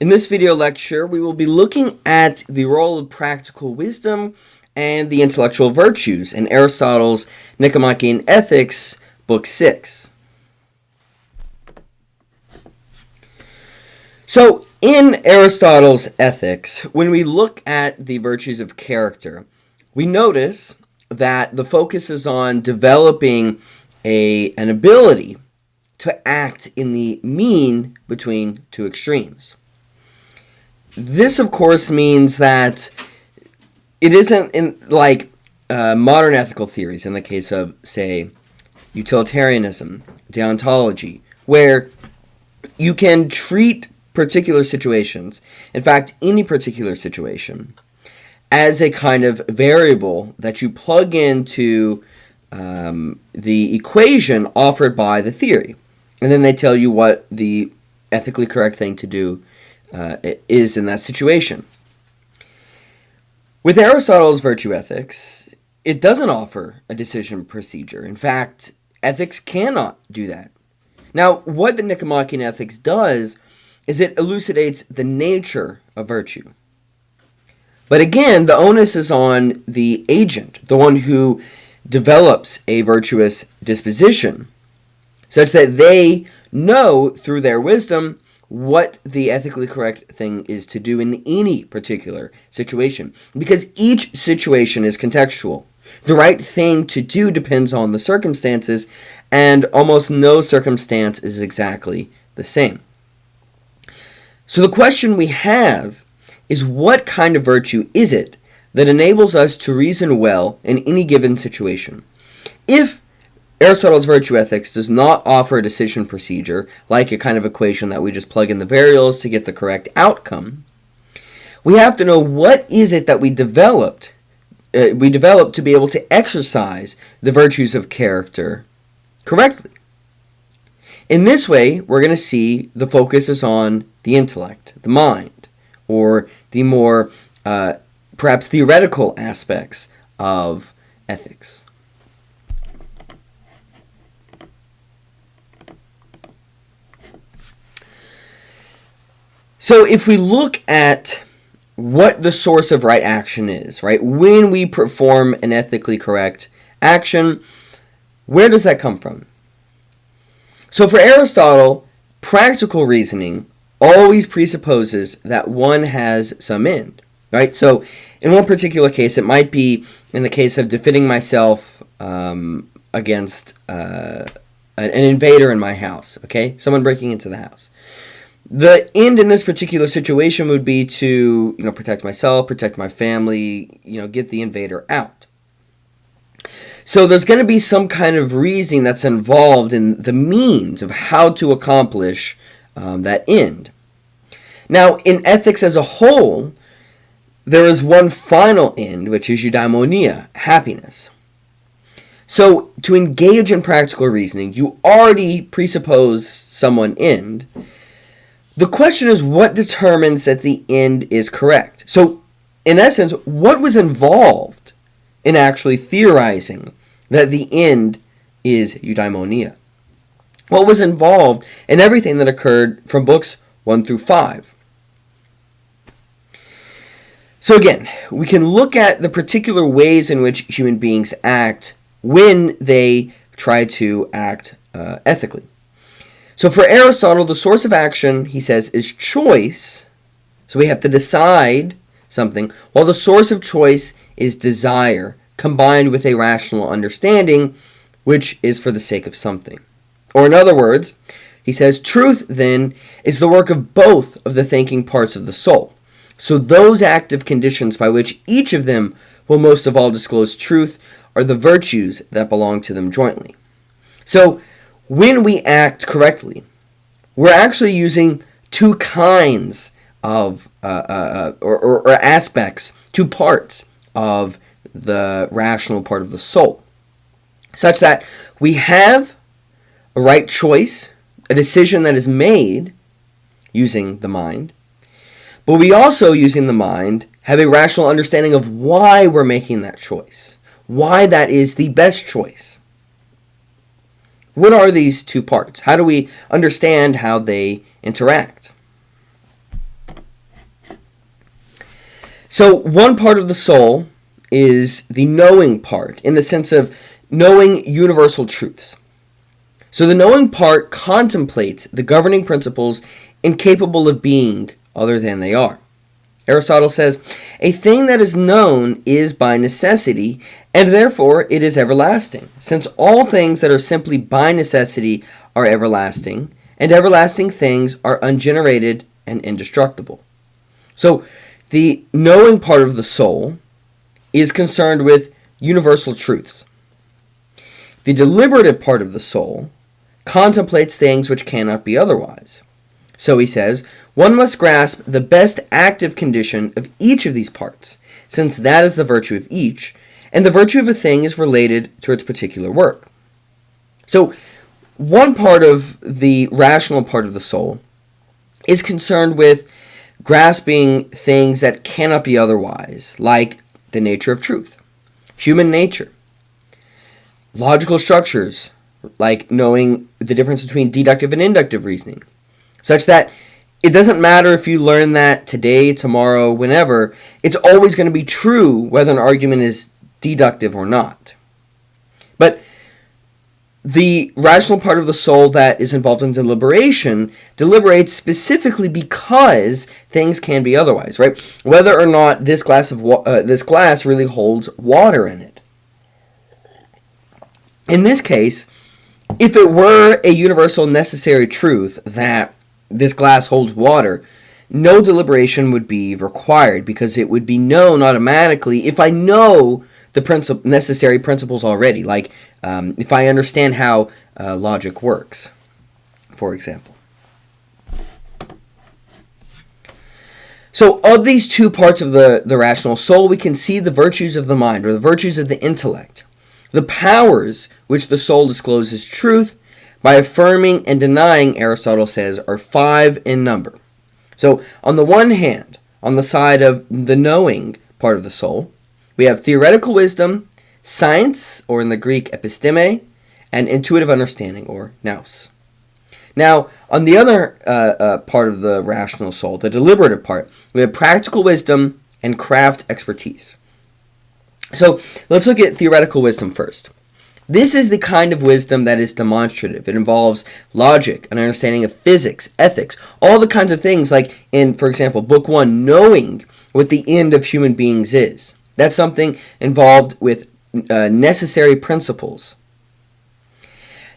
In this video lecture, we will be looking at the role of practical wisdom and the intellectual virtues in Aristotle's Nicomachean Ethics, Book 6. So, in Aristotle's Ethics, when we look at the virtues of character, we notice that the focus is on developing an ability to act in the mean between two extremes. This, of course, means that it isn't like modern ethical theories in the case of, say, utilitarianism, deontology, where you can treat particular situations, in fact, any particular situation, as a kind of variable that you plug into the equation offered by the theory. And then they tell you what the ethically correct thing to do is in that situation. With Aristotle's virtue ethics, it doesn't offer a decision procedure. In fact, ethics cannot do that. Now, what the Nicomachean Ethics does is it elucidates the nature of virtue. But again, the onus is on the agent, the one who develops a virtuous disposition, such that they know through their wisdom what the ethically correct thing is to do in any particular situation. Because each situation is contextual. The right thing to do depends on the circumstances, and almost no circumstance is exactly the same. So the question we have is, what kind of virtue is it that enables us to reason well in any given situation? If Aristotle's virtue ethics does not offer a decision procedure, like a kind of equation that we just plug in the variables to get the correct outcome, we have to know what is it that we developed to be able to exercise the virtues of character correctly. In this way, we're going to see the focus is on the intellect, the mind, or the more perhaps theoretical aspects of ethics. So if we look at what the source of right action is, right? When we perform an ethically correct action, where does that come from? So for Aristotle, practical reasoning always presupposes that one has some end, right? So in one particular case, it might be in the case of defending myself against an invader in my house, okay? Someone breaking into the house. The end in this particular situation would be to, protect myself, protect my family, get the invader out. So there's going to be some kind of reasoning that's involved in the means of how to accomplish that end. Now, in ethics as a whole, there is one final end, which is eudaimonia, happiness. So to engage in practical reasoning, you already presuppose some end. The question is, what determines that the end is correct? So, in essence, what was involved in actually theorizing that the end is eudaimonia? What was involved in everything that occurred from books 1 through 5? So again, we can look at the particular ways in which human beings act when they try to act ethically. So for Aristotle, the source of action, he says, is choice. So we have to decide something, while the source of choice is desire, combined with a rational understanding, which is for the sake of something. Or in other words, he says, truth, then, is the work of both of the thinking parts of the soul. So those active conditions by which each of them will most of all disclose truth are the virtues that belong to them jointly. So when we act correctly, we're actually using two kinds of or aspects, two parts of the rational part of the soul, such that we have a right choice, a decision that is made using the mind, but we also, using the mind, have a rational understanding of why we're making that choice, why that is the best choice. What are these two parts? How do we understand how they interact? So one part of the soul is the knowing part, in the sense of knowing universal truths. So the knowing part contemplates the governing principles incapable of being other than they are. Aristotle says, "A thing that is known is by necessity, and therefore it is everlasting, since all things that are simply by necessity are everlasting, and everlasting things are ungenerated and indestructible." So the knowing part of the soul is concerned with universal truths. The deliberative part of the soul contemplates things which cannot be otherwise. So he says, one must grasp the best active condition of each of these parts, since that is the virtue of each, and the virtue of a thing is related to its particular work. So one part of the rational part of the soul is concerned with grasping things that cannot be otherwise, like the nature of truth, human nature, logical structures, like knowing the difference between deductive and inductive reasoning, such that it doesn't matter if you learn that today, tomorrow, whenever, it's always going to be true whether an argument is deductive or not. But the rational part of the soul that is involved in deliberation deliberates specifically because things can be otherwise, right? Whether or not this glass really holds water in it. In this case, if it were a universal necessary truth that this glass holds water, no deliberation would be required because it would be known automatically if I know the necessary principles already, like if I understand how logic works, for example. So of these two parts of the rational soul, we can see the virtues of the mind, or the virtues of the intellect, the powers which the soul discloses truth by affirming and denying, Aristotle says, are 5 in number. So on the one hand, on the side of the knowing part of the soul, we have theoretical wisdom, science, or in the Greek episteme, and intuitive understanding, or nous. Now, on the other part of the rational soul, the deliberative part, we have practical wisdom and craft expertise. So let's look at theoretical wisdom first. This is the kind of wisdom that is demonstrative. It involves logic, an understanding of physics, ethics, all the kinds of things like in, for example, Book 1, knowing what the end of human beings is. That's something involved with necessary principles.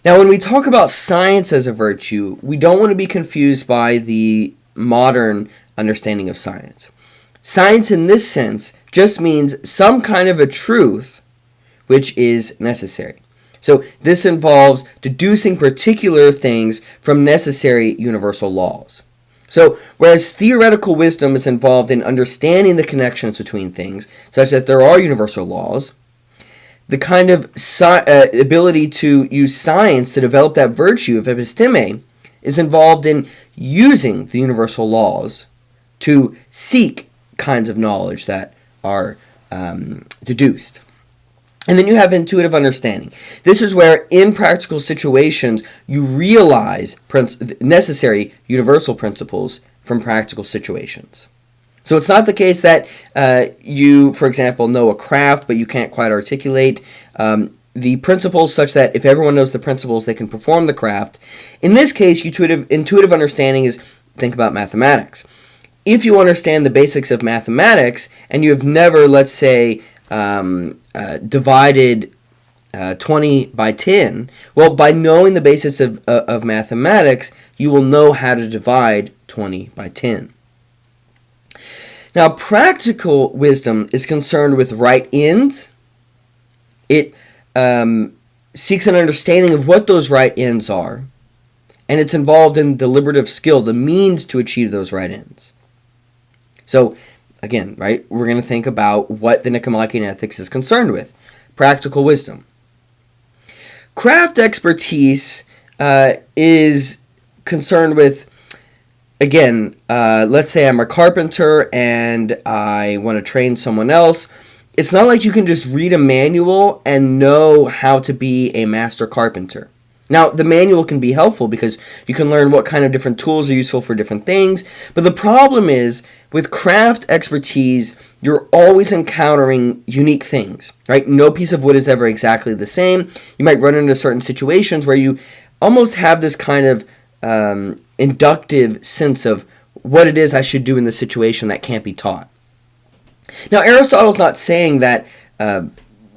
Now, when we talk about science as a virtue, we don't want to be confused by the modern understanding of science. Science in this sense just means some kind of a truth which is necessary. So this involves deducing particular things from necessary universal laws. So whereas theoretical wisdom is involved in understanding the connections between things, such that there are universal laws, the kind of ability to use science to develop that virtue of episteme is involved in using the universal laws to seek kinds of knowledge that are deduced. And then you have intuitive understanding. This is where, in practical situations, you realize necessary universal principles from practical situations. So it's not the case that you, for example, know a craft, but you can't quite articulate the principles such that if everyone knows the principles, they can perform the craft. In this case, intuitive understanding is, think about mathematics. If you understand the basics of mathematics, and you have never, let's say, divided 20 by 10, well, by knowing the basics of mathematics, you will know how to divide 20 by 10. Now, practical wisdom is concerned with right ends. It seeks an understanding of what those right ends are, and it's involved in deliberative skill, the means to achieve those right ends. So, again, right, we're going to think about what the Nicomachean ethics is concerned with. Practical wisdom. Craft expertise is concerned with, again, let's say I'm a carpenter and I want to train someone else. It's not like you can just read a manual and know how to be a master carpenter. Now, the manual can be helpful because you can learn what kind of different tools are useful for different things, but the problem is, with craft expertise, you're always encountering unique things, right? No piece of wood is ever exactly the same. You might run into certain situations where you almost have this kind of inductive sense of what it is I should do in this situation that can't be taught. Now, Aristotle's not saying that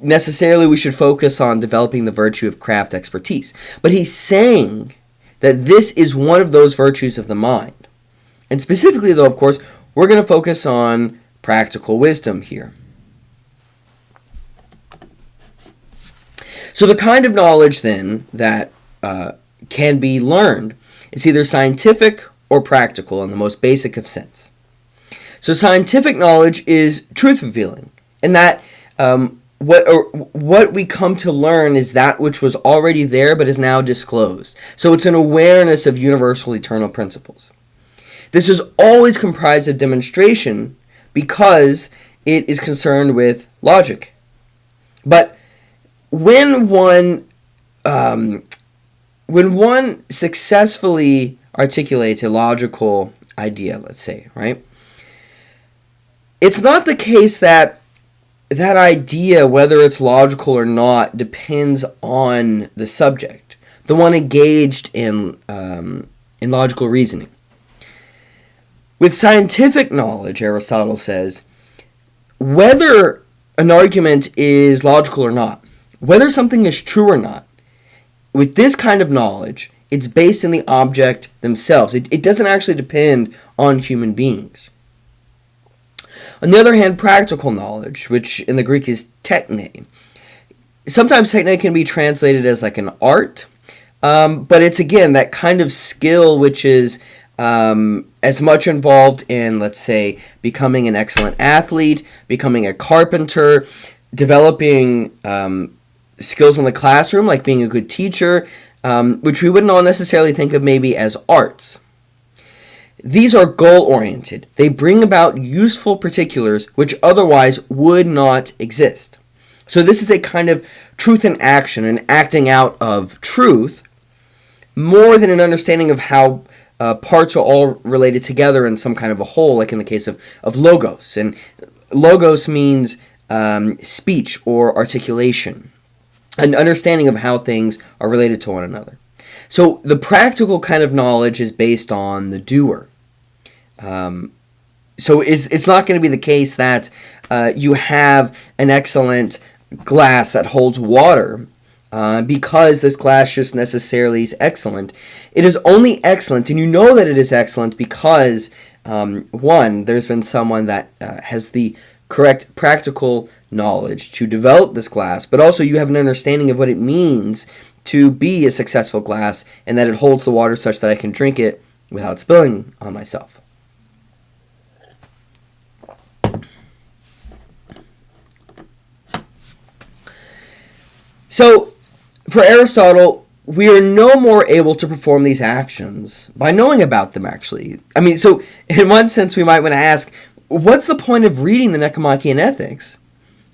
necessarily we should focus on developing the virtue of craft expertise, but he's saying that this is one of those virtues of the mind. And specifically, though, of course, we're going to focus on practical wisdom here. So the kind of knowledge, then, that can be learned is either scientific or practical in the most basic of sense. So scientific knowledge is truth-revealing, in that what we come to learn is that which was already there but is now disclosed. So it's an awareness of universal eternal principles. This is always comprised of demonstration because it is concerned with logic. But when one successfully articulates a logical idea, let's say, right? It's not the case that that idea, whether it's logical or not, depends on the subject, the one engaged in logical reasoning. With scientific knowledge, Aristotle says, whether an argument is logical or not, whether something is true or not, with this kind of knowledge, it's based in the object themselves. It doesn't actually depend on human beings. On the other hand, practical knowledge, which in the Greek is techne. Sometimes techne can be translated as like an art, but it's, again, that kind of skill which is as much involved in, let's say, becoming an excellent athlete, becoming a carpenter, developing skills in the classroom, like being a good teacher, which we wouldn't all necessarily think of maybe as arts. These are goal-oriented. They bring about useful particulars which otherwise would not exist. So this is a kind of truth in action, an acting out of truth, more than an understanding of how parts are all related together in some kind of a whole, like in the case of logos. And logos means speech or articulation, an understanding of how things are related to one another. So the practical kind of knowledge is based on the doer. So it's not going to be the case that you have an excellent glass that holds water because this glass just necessarily is excellent. It is only excellent, and you know that it is excellent because, one, there's been someone that has the correct practical knowledge to develop this glass, but also you have an understanding of what it means to be a successful glass and that it holds the water such that I can drink it without spilling on myself. So, for Aristotle, we are no more able to perform these actions by knowing about them, actually. I mean, so, in one sense, we might want to ask, what's the point of reading the Nicomachean Ethics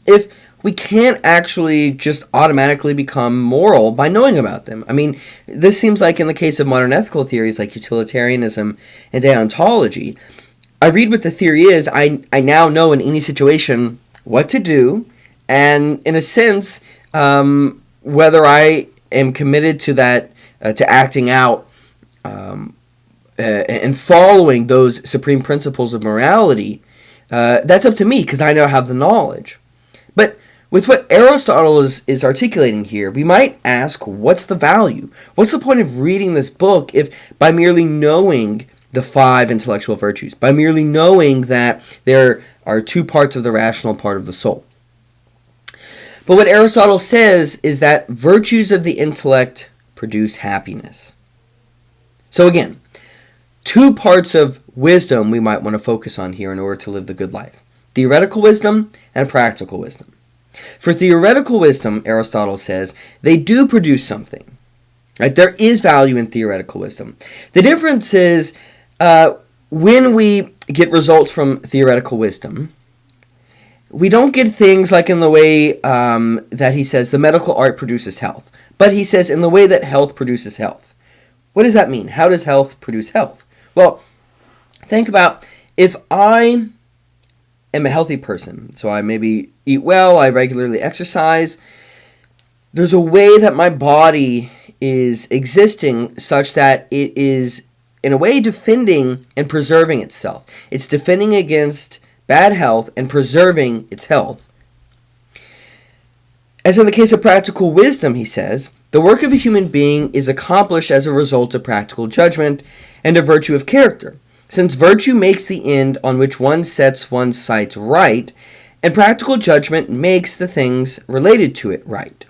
if we can't actually just automatically become moral by knowing about them? I mean, this seems like in the case of modern ethical theories like utilitarianism and deontology. I read what the theory is, I now know in any situation what to do, and in a sense, whether I am committed to that, to acting out and following those supreme principles of morality, that's up to me because I now have the knowledge. But with what Aristotle is articulating here, we might ask, what's the value? What's the point of reading this book if by merely knowing the 5 intellectual virtues, by merely knowing that there are 2 parts of the rational part of the soul? But what Aristotle says is that virtues of the intellect produce happiness. So again, 2 parts of wisdom we might want to focus on here in order to live the good life. Theoretical wisdom and practical wisdom. For theoretical wisdom, Aristotle says, they do produce something. Right? There is value in theoretical wisdom. The difference is when we get results from theoretical wisdom, we don't get things like in the way that he says the medical art produces health. but he says in the way that health produces health. What does that mean? How does health produce health? Well, think about if I am a healthy person, so I maybe eat well, I regularly exercise, there's a way that my body is existing such that it is, in a way, defending and preserving itself. It's defending against bad health and preserving its health. As in the case of practical wisdom, he says, the work of a human being is accomplished as a result of practical judgment and a virtue of character, since virtue makes the end on which one sets one's sights right, and practical judgment makes the things related to it right.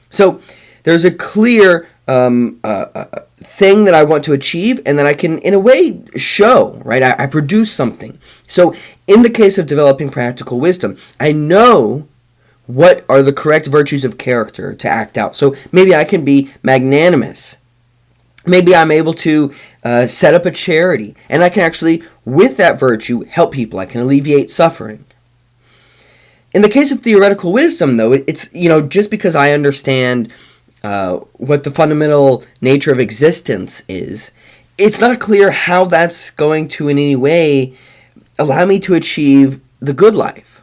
So there's a clear thing that I want to achieve, and then I can, in a way, show, right? I produce something. So in the case of developing practical wisdom, I know what are the correct virtues of character to act out. So maybe I can be magnanimous. Maybe I'm able to set up a charity, and I can actually, with that virtue, help people. I can alleviate suffering. In the case of theoretical wisdom, though, it's, just because I understand what the fundamental nature of existence is, it's not clear how that's going to in any way allow me to achieve the good life.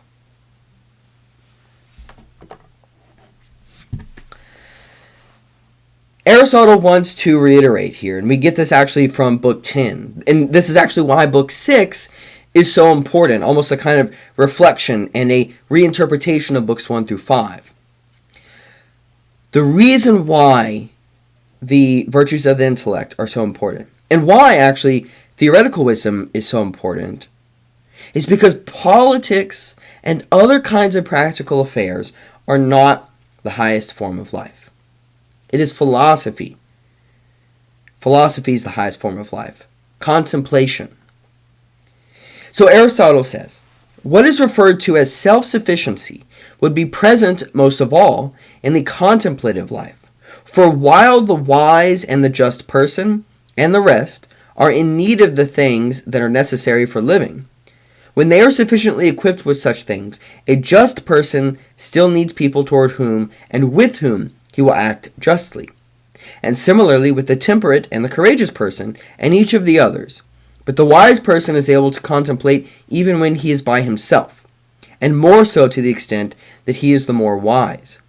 Aristotle wants to reiterate here, and we get this actually from Book 10, and this is actually why Book 6 is so important, almost a kind of reflection and a reinterpretation of Books 1 through 5. The reason why the virtues of the intellect are so important, and why actually theoretical wisdom is so important, is because politics and other kinds of practical affairs are not the highest form of life. It is philosophy. Philosophy is the highest form of life. Contemplation. So Aristotle says, what is referred to as self-sufficiency would be present most of all in the contemplative life. For while the wise and the just person and the rest are in need of the things that are necessary for living, when they are sufficiently equipped with such things, a just person still needs people toward whom and with whom he will act justly. And similarly with the temperate and the courageous person and each of the others. But the wise person is able to contemplate even when he is by himself, and more so to the extent that he is the more wise.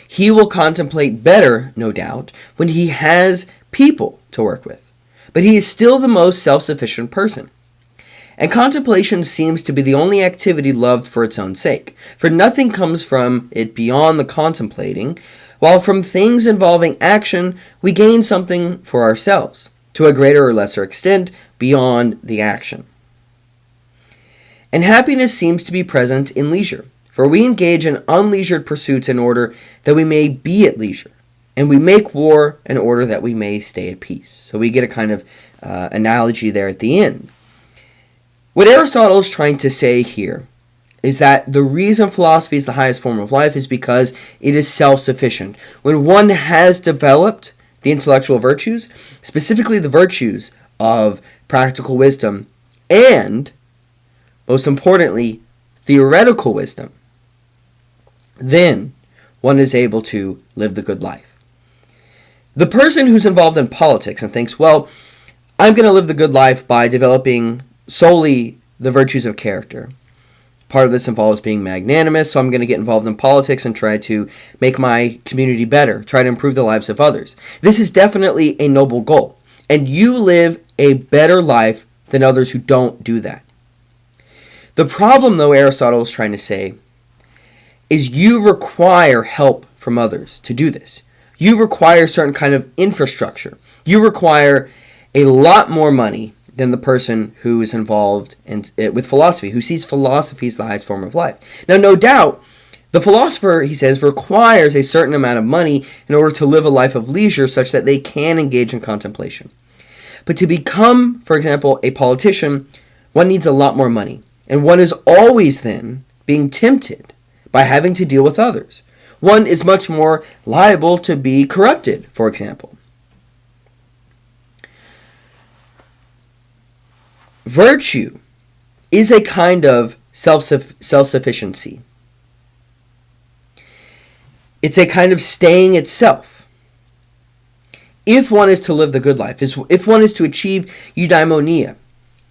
He will contemplate better, no doubt, when he has people to work with, but he is still the most self-sufficient person. And contemplation seems to be the only activity loved for its own sake, for nothing comes from it beyond the contemplating, while from things involving action we gain something for ourselves, to a greater or lesser extent, beyond the action. And happiness seems to be present in leisure, for we engage in unleisured pursuits in order that we may be at leisure, and we make war in order that we may stay at peace. So we get a kind of analogy there at the end. What Aristotle is trying to say here is that the reason philosophy is the highest form of life is because it is self-sufficient. When one has developed the intellectual virtues, specifically the virtues of practical wisdom, and, most importantly, theoretical wisdom, then one is able to live the good life. The person who's involved in politics and thinks, well, I'm going to live the good life by developing solely the virtues of character. Part of this involves being magnanimous, so I'm going to get involved in politics and try to make my community better, try to improve the lives of others. This is definitely a noble goal, and you live a better life than others who don't do that. The problem, though, Aristotle is trying to say, is you require help from others to do this. You require certain kind of infrastructure. You require a lot more money than the person who is involved with philosophy, who sees philosophy as the highest form of life. Now, no doubt, the philosopher, he says, requires a certain amount of money in order to live a life of leisure such that they can engage in contemplation. But to become, for example, a politician, one needs a lot more money. And one is always then being tempted by having to deal with others. One is much more liable to be corrupted, for example. Virtue is a kind of self-sufficiency. It's a kind of staying itself. If one is to live the good life, if one is to achieve eudaimonia,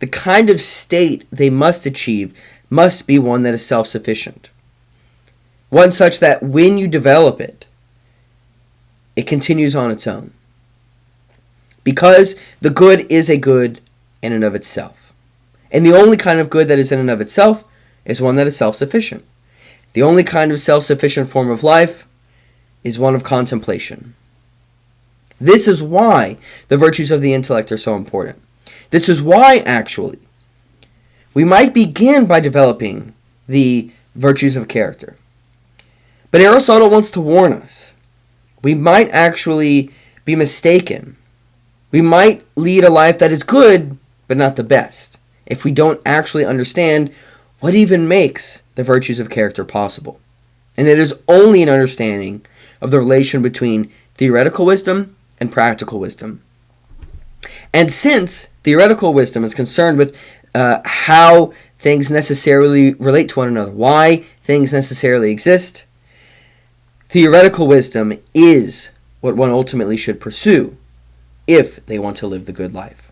the kind of state they must achieve must be one that is self-sufficient. One such that when you develop it, it continues on its own. Because the good is a good in and of itself. And the only kind of good that is in and of itself is one that is self-sufficient. The only kind of self-sufficient form of life is one of contemplation. This is why the virtues of the intellect are so important. This is why, actually, we might begin by developing the virtues of character. But Aristotle wants to warn us. We might actually be mistaken. We might lead a life that is good, but not the best, if we don't actually understand what even makes the virtues of character possible. And it is only an understanding of the relation between theoretical wisdom and practical wisdom. And since theoretical wisdom is concerned with how things necessarily relate to one another, why things necessarily exist, theoretical wisdom is what one ultimately should pursue if they want to live the good life.